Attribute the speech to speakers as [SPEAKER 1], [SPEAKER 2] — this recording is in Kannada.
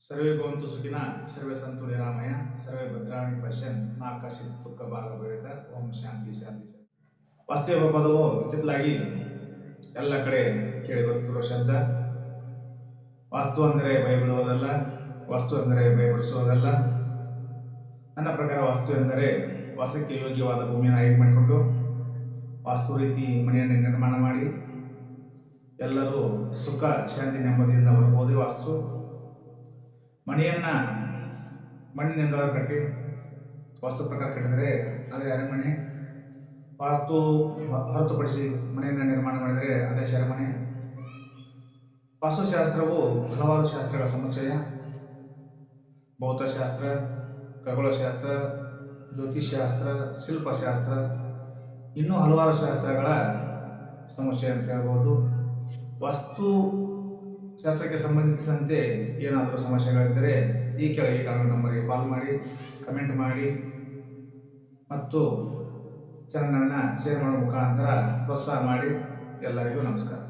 [SPEAKER 1] ಸರ್ವೇ ಭವಂತು ಸುಖಿನ ಸರ್ವೇ ಸಂತು ನಿರಾಮಯ ಸರ್ವೇ ಭದ್ರಾಣಿ ಪಶ್ಯನ್ ಮಾ ಕಶ್ಚಿತ್ ದುಃಖ ಭಾಗ ಭವೇತ. ಓಂ ಶಾಂತಿ ಶಾಂತಿ. ವಾಸ್ತವ ಪದವು ಇತ್ತಿತ್ತಲಾಗಿ ಎಲ್ಲ ಕಡೆ ಕೇಳಿ ಬರುತ್ತಿರುವ ಶಬ್ದ. ವಾಸ್ತು ಅಂದರೆ ಭಯಬಿಡುವುದಲ್ಲ, ವಾಸ್ತು ಅಂದರೆ ಭಯಪಡಿಸುವುದಲ್ಲ. ನನ್ನ ಪ್ರಕಾರ ವಾಸ್ತು ಎಂದರೆ ವಾಸಕ್ಕೆ ಯೋಗ್ಯವಾದ ಭೂಮಿಯನ್ನು ಆಯ್ಕೆ ಮಾಡಿಕೊಂಡು ವಾಸ್ತು ರೀತಿ ಮನೆಯನ್ನು ನಿರ್ಮಾಣ ಮಾಡಿ ಎಲ್ಲರೂ ಸುಖ ಶಾಂತಿ ನೆಮ್ಮದಿಯಿಂದ ಬರಬಹುದು. ವಾಸ್ತು ಮನೆಯನ್ನು ಮಣ್ಣಿನಿಂದ ಕಟ್ಟಿ ವಾಸ್ತು ಪ್ರಕಾರ ಕಟ್ಟಿದರೆ ಅದೇ ಅರಮನೆ. ವಾಸ್ತು ಹೊರತುಪಡಿಸಿ ಮನೆಯನ್ನು ನಿರ್ಮಾಣ ಮಾಡಿದರೆ ಅದೇ ಸೆರೆಮನೆ. ವಾಸ್ತುಶಾಸ್ತ್ರವು ಹಲವಾರು ಶಾಸ್ತ್ರಗಳ ಸಮುಚ್ಚಯ. ಭೌತಶಾಸ್ತ್ರ, ಖಗೋಳಶಾಸ್ತ್ರ, ಜ್ಯೋತಿಷ್ಶಾಸ್ತ್ರ, ಶಿಲ್ಪಶಾಸ್ತ್ರ, ಇನ್ನೂ ಹಲವಾರು ಶಾಸ್ತ್ರಗಳ ಸಮುಚ್ಚಯ ಅಂತ ಹೇಳ್ಬೋದು. ವಾಸ್ತು ಶಾಸ್ತ್ರಕ್ಕೆ ಸಂಬಂಧಿಸಿದಂತೆ ಏನಾದರೂ ಸಮಸ್ಯೆಗಳಿದ್ದರೆ ಈ ಕೆಳಗೆ ಕಾಣುವ ನಂಬರ್ಗೆ ಕಾಲ್ ಮಾಡಿ, ಕಮೆಂಟ್ ಮಾಡಿ ಮತ್ತು ಚಾನಲನ್ನು ಶೇರ್ ಮಾಡುವ ಮುಖಾಂತರ ಪ್ರೋತ್ಸಾಹ ಮಾಡಿ. ಎಲ್ಲರಿಗೂ ನಮಸ್ಕಾರ.